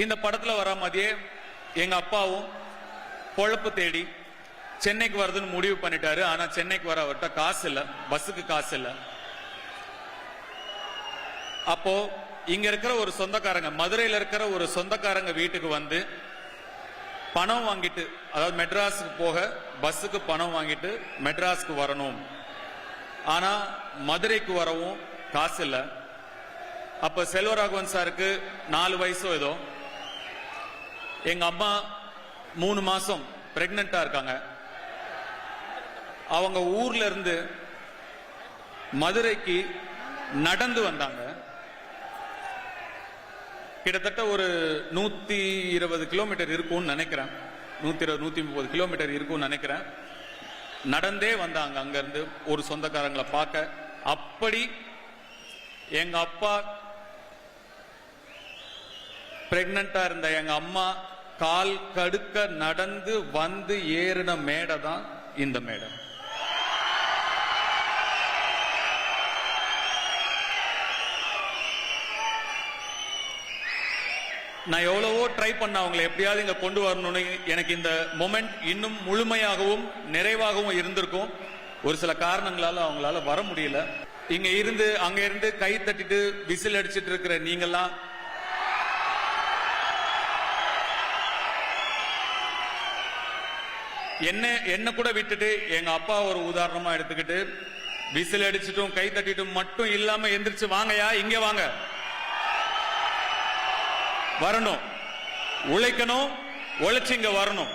இந்த படத்துல வர மாதிரியே எங்க அப்பாவும் பொழப்பு தேடி சென்னைக்கு வருதுன்னு முடிவு பண்ணிட்டாரு. ஆனா சென்னைக்கு வர அவர்கிட்ட காசு இல்ல, பஸ்ஸுக்கு காசு இல்ல. அப்போ இங்க இருக்கிற ஒரு சொந்தக்காரங்க, மதுரையில இருக்கிற ஒரு சொந்தக்காரங்க வீட்டுக்கு வந்து பணம் வாங்கிட்டு, அதாவது மெட்ராஸுக்கு போக பஸ்ஸுக்கு பணம் வாங்கிட்டு மெட்ராஸுக்கு வரணும். ஆனா மதுரைக்கு வரவும் காசு இல்ல. அப்ப செல்வராகவன் சாருக்கு 4 வயசோ ஏதோ. எங்க அம்மா 3 மாசம் பிரெக்னண்டா இருக்காங்க. அவங்க ஊர்ல இருந்து மதுரைக்கு நடந்து வந்தாங்க. கிட்டத்தட்ட ஒரு 120 கிலோமீட்டர் இருக்கும்னு நினைக்கிறேன். 120-130 கிலோமீட்டர் இருக்கும்னு நினைக்கிறேன். நடந்தே வந்தாங்க அங்க இருந்து ஒரு சொந்தக்காரங்களை பார்க்க. அப்படி எங்க அப்பா பிரெக்னண்டா இருந்த எங்க அம்மா கால் கடுக்க நடந்து வந்து ஏறின மேடை தான் இந்த மேடை. நான் எவ்வளவோ ட்ரை பண்ண அவங்களை எப்படியாவது இங்க கொண்டு வரணும்னு. எனக்கு இந்த மொமெண்ட் இன்னும் முழுமையாகவும் நிறைவாகவும் இருந்திருக்கும். ஒரு சில காரணங்களால அவங்களால வர முடியல. இங்க இருந்து அங்க இருந்து கை தட்டிட்டு விசில் அடிச்சிட்டு இருக்கிற நீங்கெல்லாம் என்ன கூட விட்டுட்டு எங்க அப்பா ஒரு உதாரணமா எடுத்துக்கிட்டு விசில் அடிச்சிட்டும் கை தட்டிட்டும் மட்டும் இல்லாம எந்திரிச்சு வாங்கயா, இங்க வாங்க, வரணும், உழைக்கணும், உழைச்சு இங்க வரணும்.